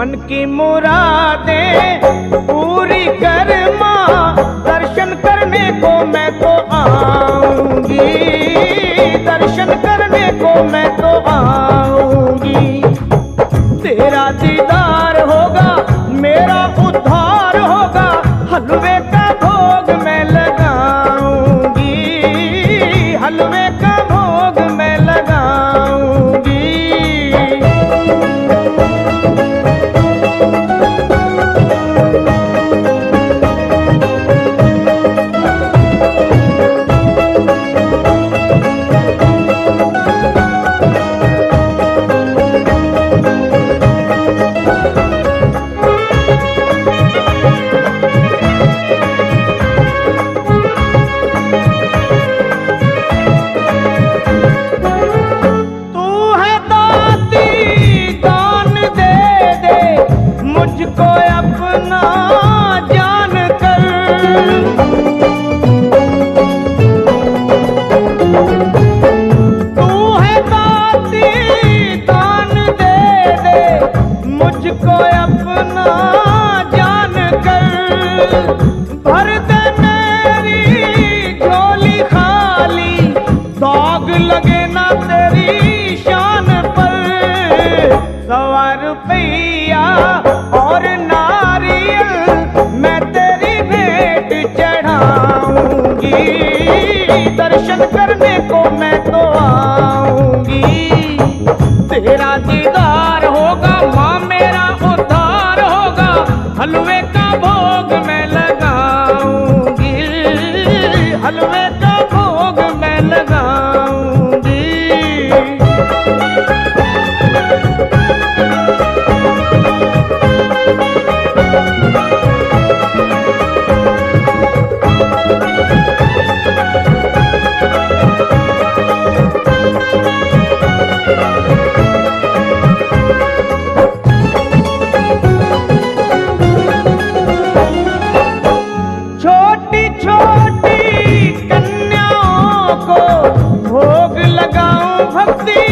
मन की मुरादें पूरी कर माँ, दर्शन करने को मैं तो आऊंगी, दर्शन करने को मैं तो आऊंगी। तेरा दीदार होगा मेरा उद्धार होगा, हलवे का भोग मैं लगाऊंगी, हलवे का भोग मैं लगाऊंगी। मुझको अपना जान कर, तू है दाती दान दे दे, मुझको अपना जान कर। भर दे मेरी झोली खाली, दाग लगे ना तेरी शान पर। 100 रुपया और नारियल मैं तेरी भेंट चढ़ाऊंगी, दर्शन करने को मैं तो आऊंगी। तेरा दीदार होगा माँ, मेरा उद्धार होगा, हलवे का भोग मैं लगाऊंगी, हलवे का भोग मैं लगाऊंगी। छोटी छोटी कन्याओं को भोग लगाऊं भक्ति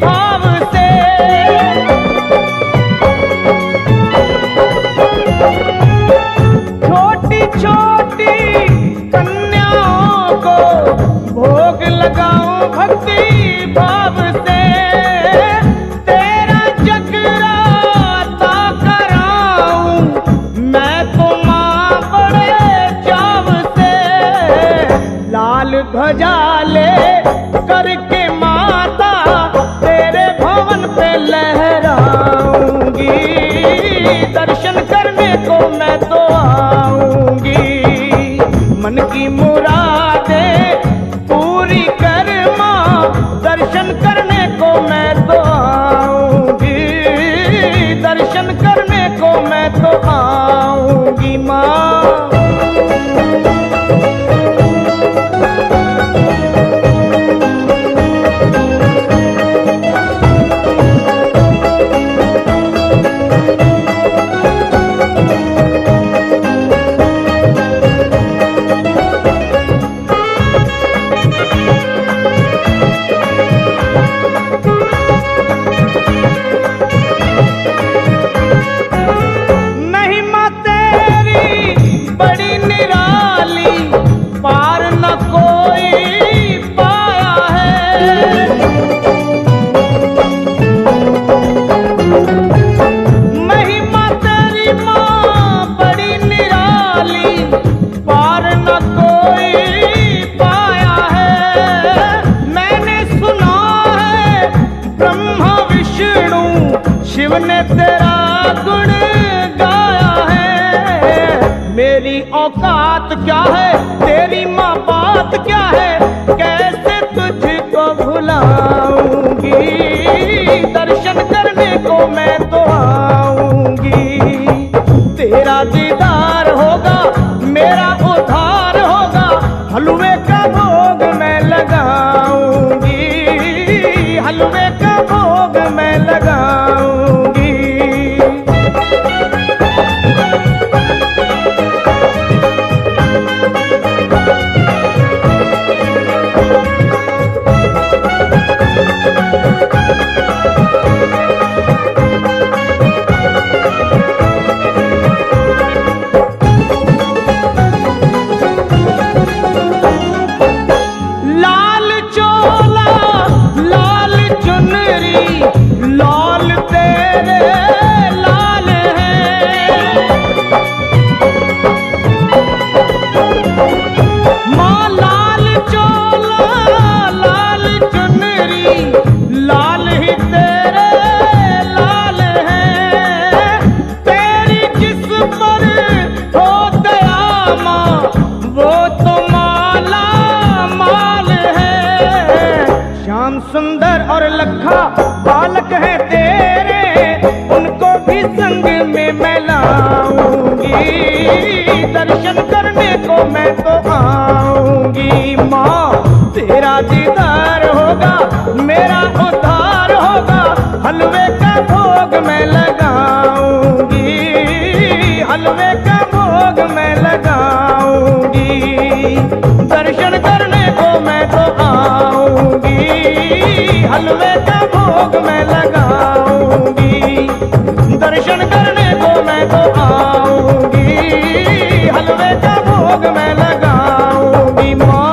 भाव से, छोटी छोटी कन्याओं को भोग लगाऊं भक्ति भाव से। तेरा जगराता कराऊं मैं तो माँ बड़े चाव से। लाल ध्वजा ले करके माता तेरे भवन पे लहराऊंगी, दर्शन करने को मैं तो आऊंगी। मन की मुरादें पूरी कर माँ, दर्शन करने को मैं तो आऊंगी, दर्शन करने को मैं तो आऊंगी माँ। शिव ने तेरा गुण गाया है, मेरी औकात क्या है तेरी माँ बात क्या है, कैसे तुझको भुलाऊंगी, दर्शन करने को मैं तो आऊंगी। तेरा दीदार होगा मेरा उद्धार होगा, हलवे का भोग मैं लगाऊंगी, हलवे का भोग मैं लगाऊंगी। भोग मैं लगाऊंगी, हलवे का भोग मैं लगाऊंगी, दर्शन करने को मैं तो आऊंगी, हलवे का भोग मैं लगाऊंगी, दर्शन करने को मैं तो आऊंगी, हलवे का भोग मैं लगाऊंगी। माँ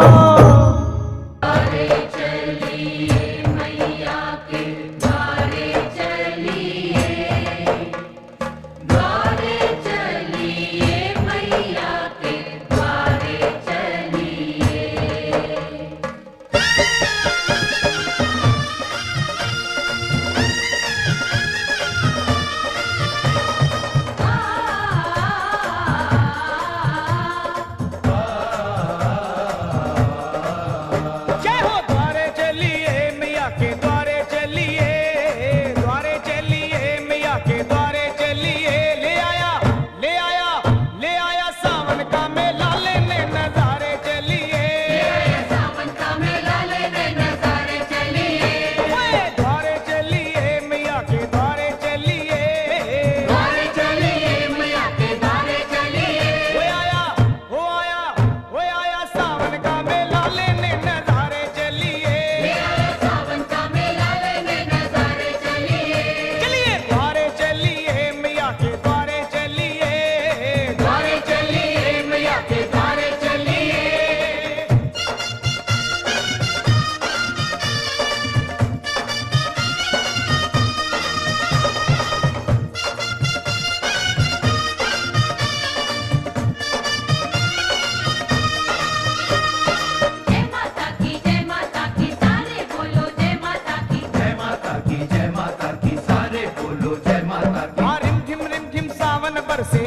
से